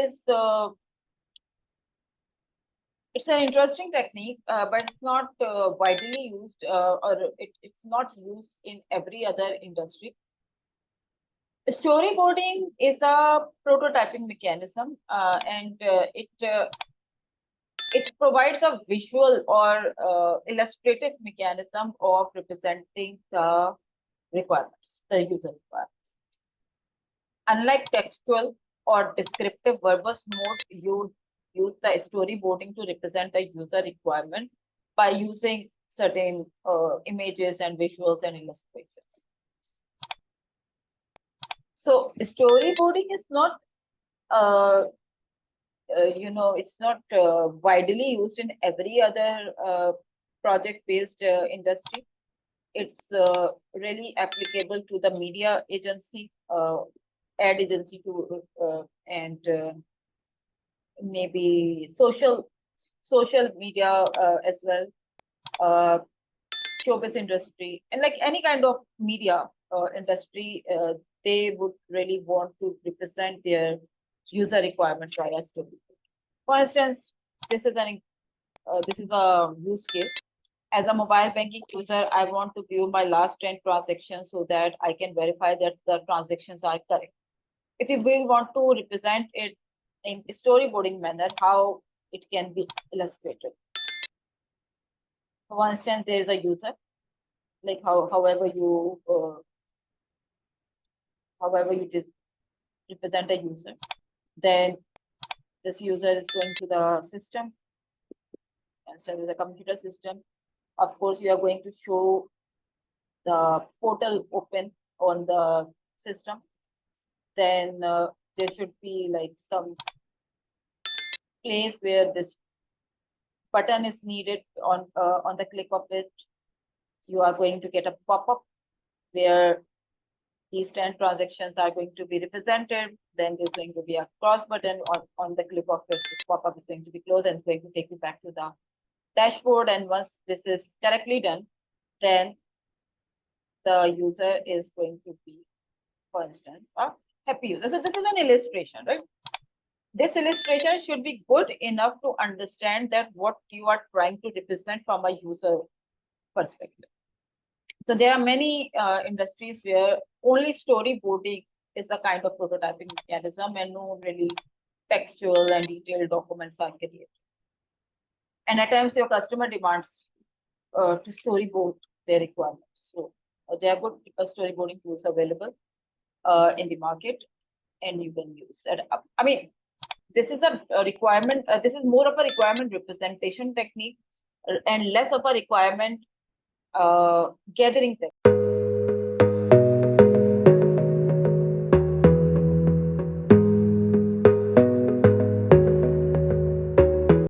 is it's an interesting technique, but it's not widely used, or it's not used in every other industry. Storyboarding is a prototyping mechanism, and it provides a visual or illustrative mechanism of representing the requirements, the user requirements. Unlike textual or descriptive verbose mode, you use the storyboarding to represent a user requirement by using certain images and visuals and illustrations. So storyboarding is not it's not widely used in every other project-based industry. It's really applicable to the media agency, ad agency, and maybe social media as well, showbiz industry, and like any kind of media industry, they would really want to represent their user requirements via story. For instance, this is a use case. As a mobile banking user, I want to view my last 10 transactions so that I can verify that the transactions are correct. If you will want to represent it in a storyboarding manner, how it can be illustrated. For instance, there is a user, like however you represent a user, then this user is going to the system, and so with the computer system. Of course, you are going to show the portal open on the system. Then there should be like some place where this button is needed. On the click of it, you are going to get a pop-up where these 10 transactions are going to be represented. Then there's going to be a cross button on the click of it. This pop-up is going to be closed and it's going to take you back to the dashboard. And once this is correctly done, then the user is going to be, for instance, a happy user. So this is an illustration, right? This illustration should be good enough to understand that what you are trying to represent from a user perspective. So there are many industries where only storyboarding is a kind of prototyping mechanism, and no really textual and detailed documents are created. And at times your customer demands to storyboard their requirements. So there are good storyboarding tools available in the market, and you can use that. I mean, this is a requirement. This is more of a requirement representation technique and less of a requirement gathering technique.